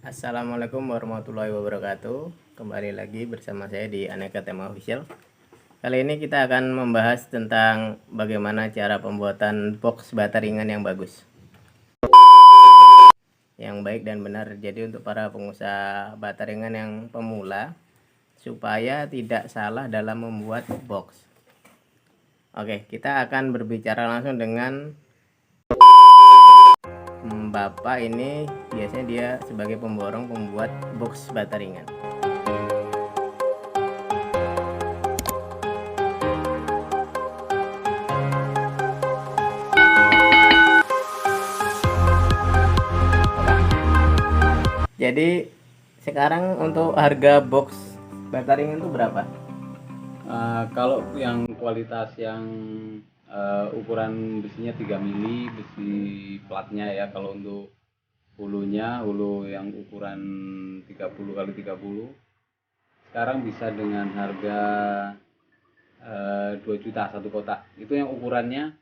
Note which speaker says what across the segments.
Speaker 1: Assalamualaikum warahmatullahi wabarakatuh. Kembali lagi bersama saya di Aneka Tema Official. Kali ini kita akan membahas tentang bagaimana cara pembuatan box bata ringan yang bagus, yang baik dan benar. Jadi untuk para pengusaha bata ringan yang pemula, supaya tidak salah dalam membuat box. Oke, kita akan berbicara langsung dengan Bapak. Ini biasanya dia sebagai pemborong pembuat box bata ringan. Jadi sekarang untuk harga box bata ringan itu berapa?
Speaker 2: Kalau yang kualitas yang ukuran besinya 3 mili, besi platnya ya. Kalau untuk hulunya, hulu yang ukuran 30 kali 30 sekarang bisa dengan harga 2 juta satu kotak. Itu yang ukurannya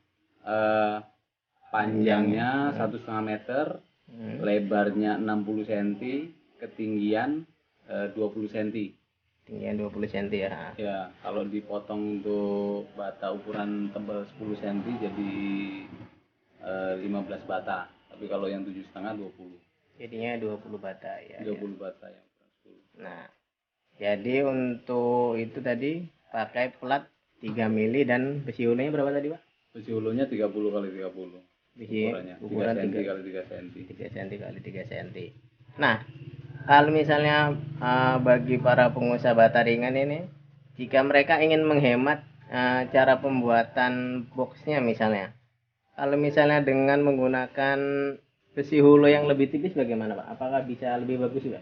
Speaker 2: panjangnya 1,5 meter, lebarnya 60 cm, ketinggian 20 cm.
Speaker 1: Tinggian 20 cm ya.
Speaker 2: Ya, kalau dipotong untuk bata ukuran tebal 10 cm jadi 15 bata. Tapi kalau yang 7,5 20.
Speaker 1: Jadinya 20 bata ya.
Speaker 2: 20 bata yang ukuran 10.
Speaker 1: Nah, jadi untuk itu tadi pakai plat 3 mili dan besi hulunya berapa tadi, Pak?
Speaker 2: Besi hulunya 30 kali 30.
Speaker 1: Besi
Speaker 2: ukuran 3 cm kali 3 cm.
Speaker 1: 3 cm kali 3 cm. Nah, kalau misalnya bagi para pengusaha bata ringan ini, jika mereka ingin menghemat cara pembuatan boxnya misalnya, kalau misalnya dengan menggunakan besi hulu yang lebih tipis bagaimana, Pak? Apakah bisa lebih bagus juga?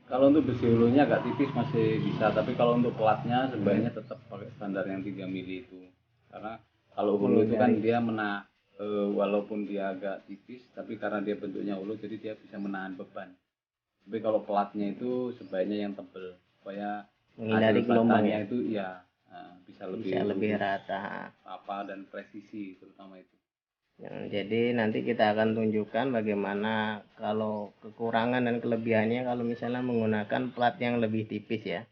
Speaker 2: Kalau untuk besi hulunya agak tipis masih bisa, tapi kalau untuk platnya sebaiknya tetap pakai standar yang 3 mili itu. Karena kalau hulu itu kan dia walaupun dia agak tipis, tapi karena dia bentuknya hulu jadi dia bisa menahan beban. Tapi kalau platnya itu sebaiknya yang tebel supaya
Speaker 1: menghindari gelombang ya.
Speaker 2: Itu ya bisa lebih
Speaker 1: rata
Speaker 2: dan presisi terutama itu.
Speaker 1: Jadi nanti kita akan tunjukkan bagaimana kalau kekurangan dan kelebihannya kalau misalnya menggunakan plat yang lebih tipis ya.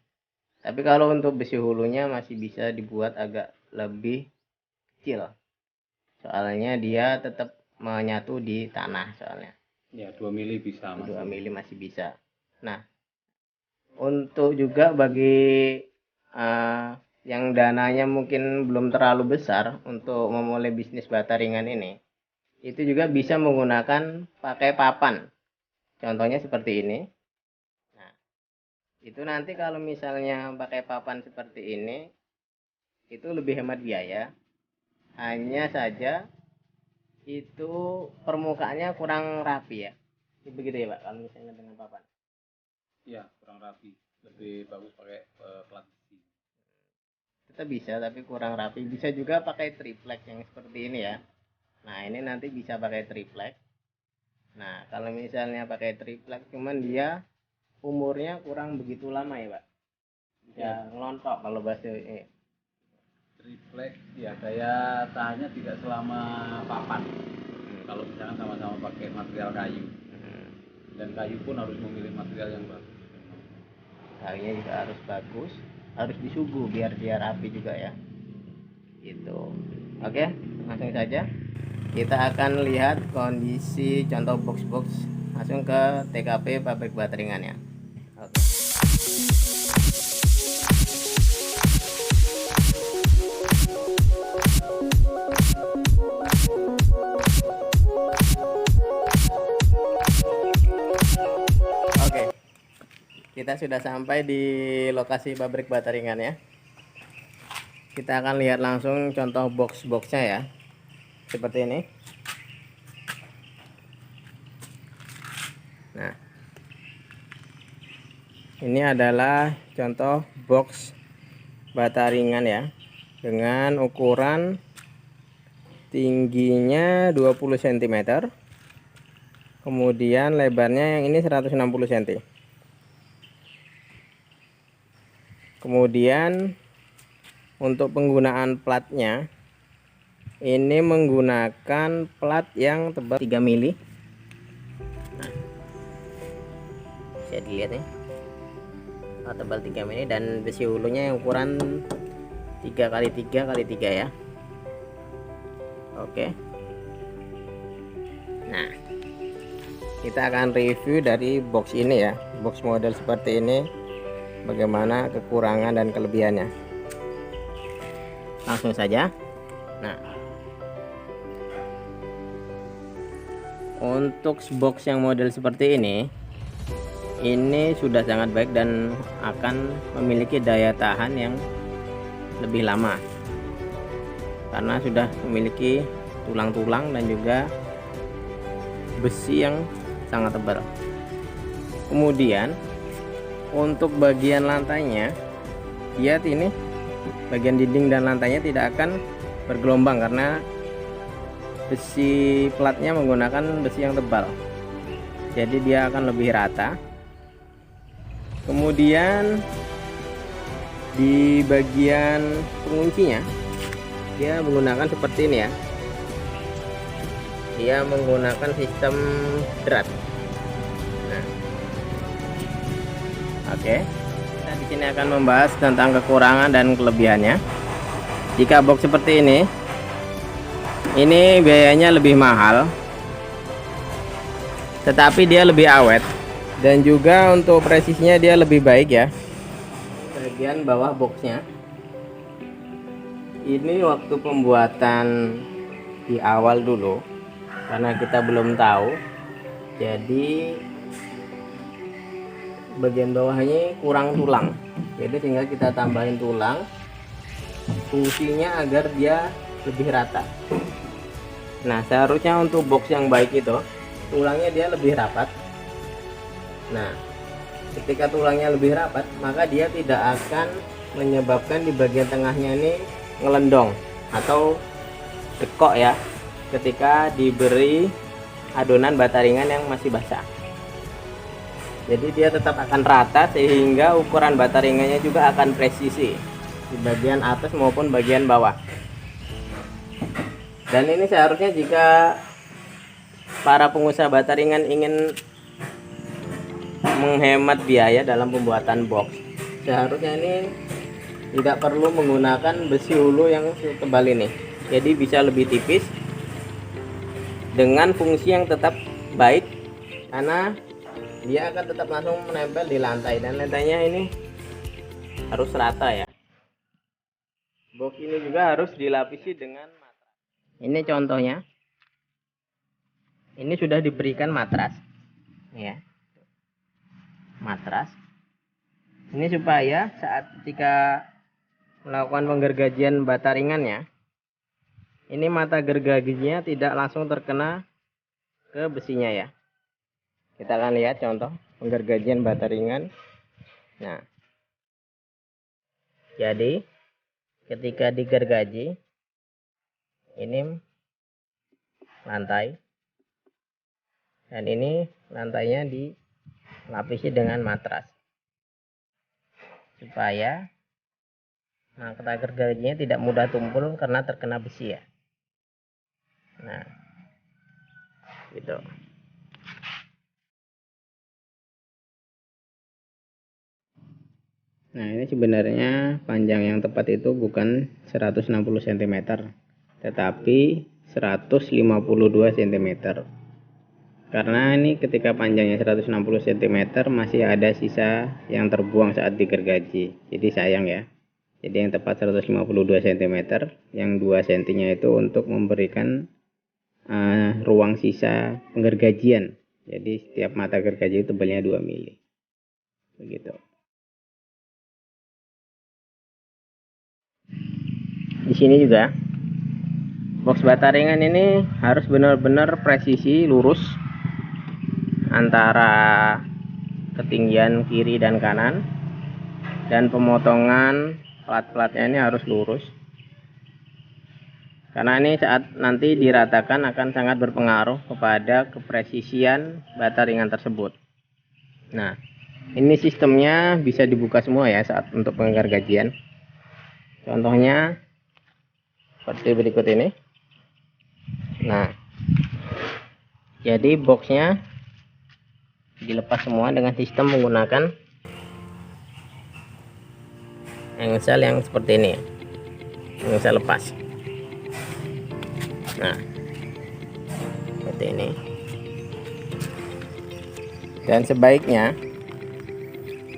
Speaker 1: Tapi kalau untuk besi hulunya masih bisa dibuat agak lebih kecil. Soalnya dia tetap menyatu di tanah soalnya.
Speaker 2: Ya, 2 mili bisa.
Speaker 1: 2 mili masih bisa. Nah, untuk juga bagi yang dananya mungkin belum terlalu besar untuk memulai bisnis bata ringan ini, itu juga bisa menggunakan pakai papan. Contohnya seperti ini. Nah, itu nanti kalau misalnya pakai papan seperti ini, itu lebih hemat biaya. Hanya saja itu permukaannya kurang rapi ya. Begitu ya, Pak, kalau misalnya dengan papan.
Speaker 2: Iya, kurang rapi. Lebih bagus pakai plat besi.
Speaker 1: Tetap bisa tapi kurang rapi. Bisa juga pakai triplek yang seperti ini ya. Nah, ini nanti bisa pakai triplek. Nah, kalau misalnya pakai triplek cuman dia umurnya kurang begitu lama ya, Pak. Ya, ngelontok kalau bahasa ini.
Speaker 2: Triplek ya daya tahannya tidak selama papan. Kalau misalkan sama-sama pakai material kayu. Dan kayu pun harus memilih material yang bagus.
Speaker 1: Kayunya juga harus bagus, harus disuguh biar dia rapi juga ya. Gitu. Oke, langsung saja kita akan lihat kondisi contoh box-box langsung ke TKP pabrik bata ringan ya. Oke. Oke. Kita sudah sampai di lokasi pabrik bata ringan ya. Kita akan lihat langsung contoh box-boxnya ya. Seperti ini. Nah, ini adalah contoh box bata ringan ya, dengan ukuran tingginya 20 cm, kemudian lebarnya yang ini 160 cm. Kemudian untuk penggunaan platnya ini menggunakan plat yang tebal 3 mili. Nah, Bisa dilihat nih, tebal 3 mili, dan besi hulunya yang ukuran 3x3x3 ya. Oke. Nah, kita akan review dari box ini ya, box model seperti ini, bagaimana kekurangan dan kelebihannya. Langsung saja. Nah, untuk box yang model seperti ini sudah sangat baik dan akan memiliki daya tahan yang lebih lama karena sudah memiliki tulang-tulang dan juga besi yang sangat tebal. Kemudian untuk bagian lantainya, lihat ini, bagian dinding dan lantainya tidak akan bergelombang karena besi platnya menggunakan besi yang tebal, jadi dia akan lebih rata. Kemudian di bagian penguncinya dia menggunakan seperti ini ya, dia menggunakan sistem drat. Nah, oke, kita di sini akan membahas tentang kekurangan dan kelebihannya. Jika box seperti ini biayanya lebih mahal, tetapi dia lebih awet dan juga untuk presisinya dia lebih baik ya. Bagian bawah boxnya ini waktu pembuatan di awal dulu, karena kita belum tahu, jadi bagian bawahnya kurang tulang, jadi tinggal kita tambahin tulang, fungsinya agar dia lebih rata. Nah, seharusnya untuk box yang baik itu tulangnya dia lebih rapat. Nah, ketika tulangnya lebih rapat, maka dia tidak akan menyebabkan di bagian tengahnya ini ngelendong atau dekok ya, ketika diberi adonan bata ringan yang masih basah. Jadi dia tetap akan rata sehingga ukuran bata ringannya juga akan presisi di bagian atas maupun bagian bawah. Dan ini seharusnya jika para pengusaha bata ringan ingin menghemat biaya dalam pembuatan box, seharusnya ini tidak perlu menggunakan besi hulu yang tebal ini, jadi bisa lebih tipis dengan fungsi yang tetap baik karena dia akan tetap langsung menempel di lantai, dan lantainya ini harus rata ya. Box ini juga harus dilapisi dengan matras. Ini contohnya, ini sudah diberikan matras ya, matras ini supaya saat ketika melakukan penggergajian bata ringannya, ini mata gergajinya tidak langsung terkena ke besinya ya. Kita akan lihat contoh penggergajian bata ringan. Nah, jadi ketika digergaji, ini lantai dan ini lantainya dilapisi dengan matras supaya mata gergajinya tidak mudah tumpul karena terkena besi ya. Nah, gitu. Nah, ini sebenarnya panjang yang tepat itu bukan 160 cm, tetapi 152 cm. Karena ini ketika panjangnya 160 cm masih ada sisa yang terbuang saat digergaji. Jadi sayang ya. Jadi yang tepat 152 cm, yang 2 cm-nya itu untuk memberikan ruang sisa penggergajian. Jadi setiap mata gergaji tebalnya 2 mili. Begitu. Di sini juga box bata ringan ini harus benar-benar presisi lurus antara ketinggian kiri dan kanan, dan pemotongan plat-platnya ini harus lurus karena ini saat nanti diratakan akan sangat berpengaruh kepada kepresisian bata ringan tersebut. Nah, ini sistemnya bisa dibuka semua ya saat untuk penggergajian. Contohnya seperti berikut ini. Nah, jadi boxnya dilepas semua dengan sistem menggunakan engsel yang seperti ini, engsel lepas. Nah, seperti ini. Dan sebaiknya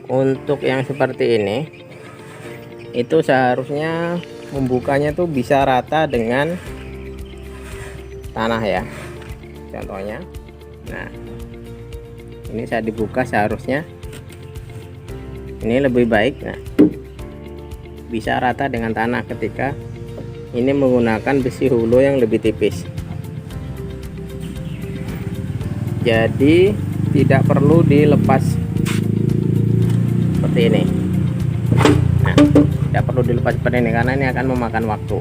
Speaker 1: untuk yang seperti ini itu seharusnya membukanya tuh bisa rata dengan tanah ya, contohnya. Nah, ini saat dibuka seharusnya ini lebih baik. Nah, bisa rata dengan tanah ketika ini menggunakan besi hulu yang lebih tipis. Jadi tidak perlu dilepas seperti ini. Nah, tidak perlu dilepas seperti ini karena ini akan memakan waktu.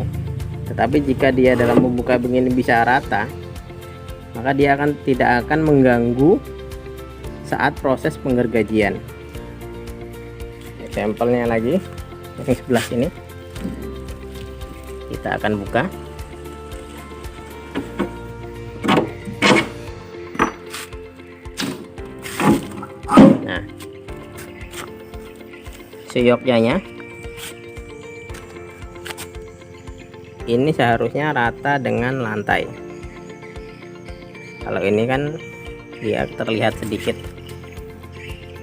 Speaker 1: Tetapi jika dia dalam membuka begini bisa rata, maka dia tidak akan mengganggu saat proses penggergajian. Sampelnya lagi yang sebelah sini kita akan buka. Nah, seyoknya ini seharusnya rata dengan lantai. Kalau ini kan dia terlihat sedikit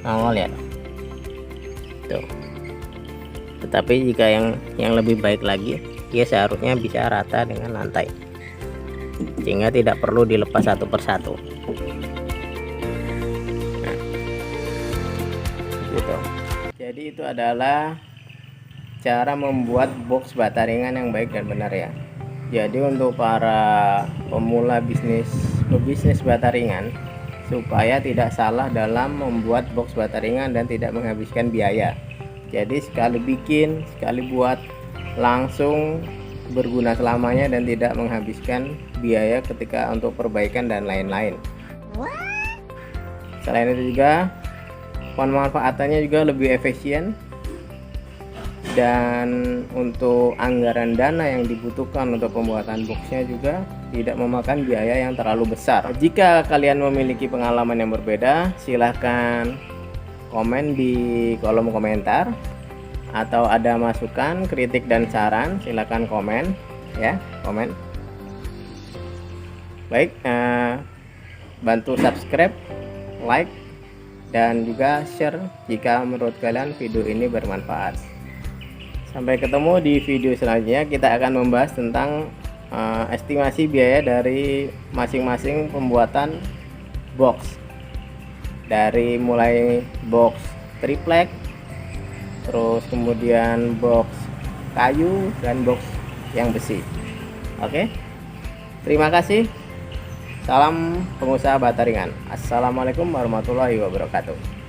Speaker 1: nongol ya tuh. Tetapi jika yang lebih baik lagi, dia seharusnya bisa rata dengan lantai sehingga tidak perlu dilepas satu persatu. Nah, gitu. Jadi itu adalah cara membuat box bata ringan yang baik dan benar ya. Jadi untuk para pemula pebisnis bata ringan, supaya tidak salah dalam membuat box bata ringan dan tidak menghabiskan biaya. Jadi sekali bikin, sekali buat, langsung berguna selamanya dan tidak menghabiskan biaya ketika untuk perbaikan dan lain-lain. Selain itu juga pemanfaatannya juga lebih efisien, dan untuk anggaran dana yang dibutuhkan untuk pembuatan boxnya juga tidak memakan biaya yang terlalu besar. Jika kalian memiliki pengalaman yang berbeda, silahkan komen di kolom komentar, atau ada masukan, kritik dan saran, silahkan komen ya, komen. Baik, bantu subscribe, like, dan juga share jika menurut kalian video ini bermanfaat. Sampai ketemu di video selanjutnya. Kita akan membahas tentang estimasi biaya dari masing-masing pembuatan box, dari mulai box triplek, terus kemudian box kayu dan box yang besi. Oke, terima kasih. Salam pengusaha bata ringan. Assalamualaikum warahmatullahi wabarakatuh.